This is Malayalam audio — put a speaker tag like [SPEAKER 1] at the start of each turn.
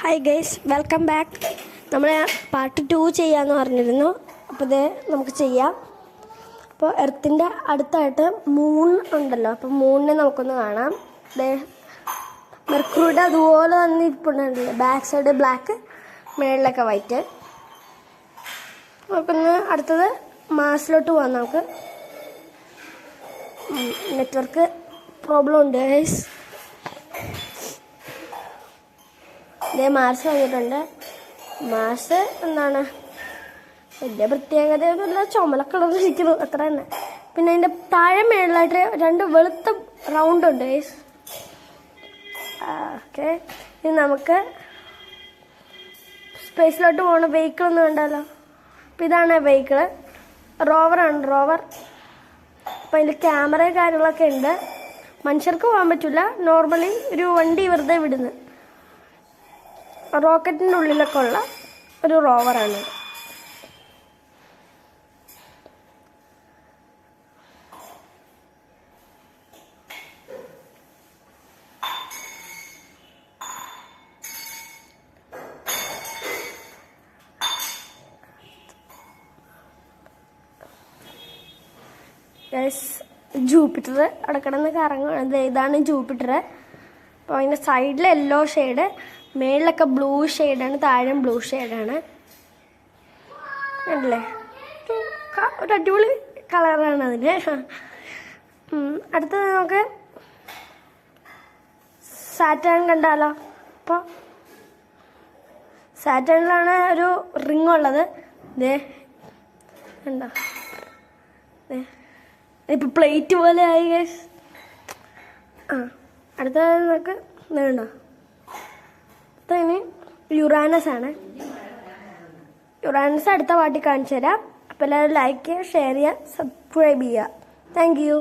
[SPEAKER 1] Hi guys, welcome back. നമ്മൾ പാർട്ട് 2 ചെയ്യാമെന്ന് പറഞ്ഞിരുന്നു. അപ്പോൾ ഇത് നമുക്ക് ചെയ്യാം. അപ്പോൾ എർത്തിൻ്റെ അടുത്തായിട്ട് മൂൺ ഉണ്ടല്ലോ, അപ്പോൾ മൂണിനെ നമുക്കൊന്ന് കാണാം. മെർക്കുറിയുടെ അതുപോലെ തന്നെ ഇരിപ്പുണ്ടല്ലോ, ബാക്ക് സൈഡ് ബ്ലാക്ക്, മേളിലൊക്കെ വൈറ്റ്. നമുക്കൊന്ന് അടുത്തത് മാർസിലോട്ട് പോകാം. നമുക്ക് നെറ്റ്വർക്ക് പ്രോബ്ലം ഉണ്ട് ഗൈസ്. ഇതേ മാർസ് വന്നിട്ടുണ്ട്. മാർസ് എന്താണ് വലിയ പ്രത്യേകതയൊന്നുമില്ല, ചുമല കളറിലിരിക്കുന്നു, അത്ര തന്നെ. പിന്നെ അതിൻ്റെ താഴെ മേളിലായിട്ട് രണ്ട് വെളുത്ത റൗണ്ട് ഉണ്ട് ഗൈസ്. ഓക്കെ, ഇനി നമുക്ക് സ്പേസിലോട്ട് പോകണ വെഹിക്കിൾ ഒന്ന് കണ്ടാലോ. അപ്പം ഇതാണ് വെഹിക്കിള്, റോവറാണ് റോവർ. അപ്പം അതിൻ്റെ ക്യാമറ കാര്യങ്ങളൊക്കെ ഉണ്ട്. മനുഷ്യർക്ക് പോകാൻ പറ്റില്ല, നോർമലി ഒരു വണ്ടി വെറുതെ വിടുന്നു. റോക്കറ്റിൻ്റെ ഉള്ളിലൊക്കെ ഉള്ള ഒരു റോവറാണ്. ജൂപ്പിറ്റർ അവിടെ കിടന്ന് കറങ്ങുന്നത്. ഇതാണ് ജൂപ്പിറ്റർ. അപ്പോൾ അതിൻ്റെ സൈഡിൽ യെല്ലോ ഷെയ്ഡ്, മേളിലൊക്കെ ബ്ലൂ ഷെയ്ഡാണ്, താഴെ ബ്ലൂ ഷെയ്ഡാണ്. അല്ലേ, ഒരു അടിപൊളി കളറാണ് അതിന്. അടുത്തത് നമുക്ക് സാറ്റേൺ കണ്ടാലോ. അപ്പോൾ സാറ്റേണിലാണ് ഒരു റിങ് ഉള്ളത്. ഇതേ കണ്ടോ, ഇപ്പം പ്ലേറ്റ് പോലെ ആയി ഗൈസ്. അടുത്തത് നമുക്ക് വേണ്ടോ, ഇനി യുറാനസ് ആണ്. യുറാനസ് അടുത്ത പാർട്ടി കാണിച്ചു തരാം. അപ്പോൾ എല്ലാവരും ലൈക്ക് ചെയ്യുക, ഷെയർ ചെയ്യുക, സബ്സ്ക്രൈബ് ചെയ്യുക. Thank you.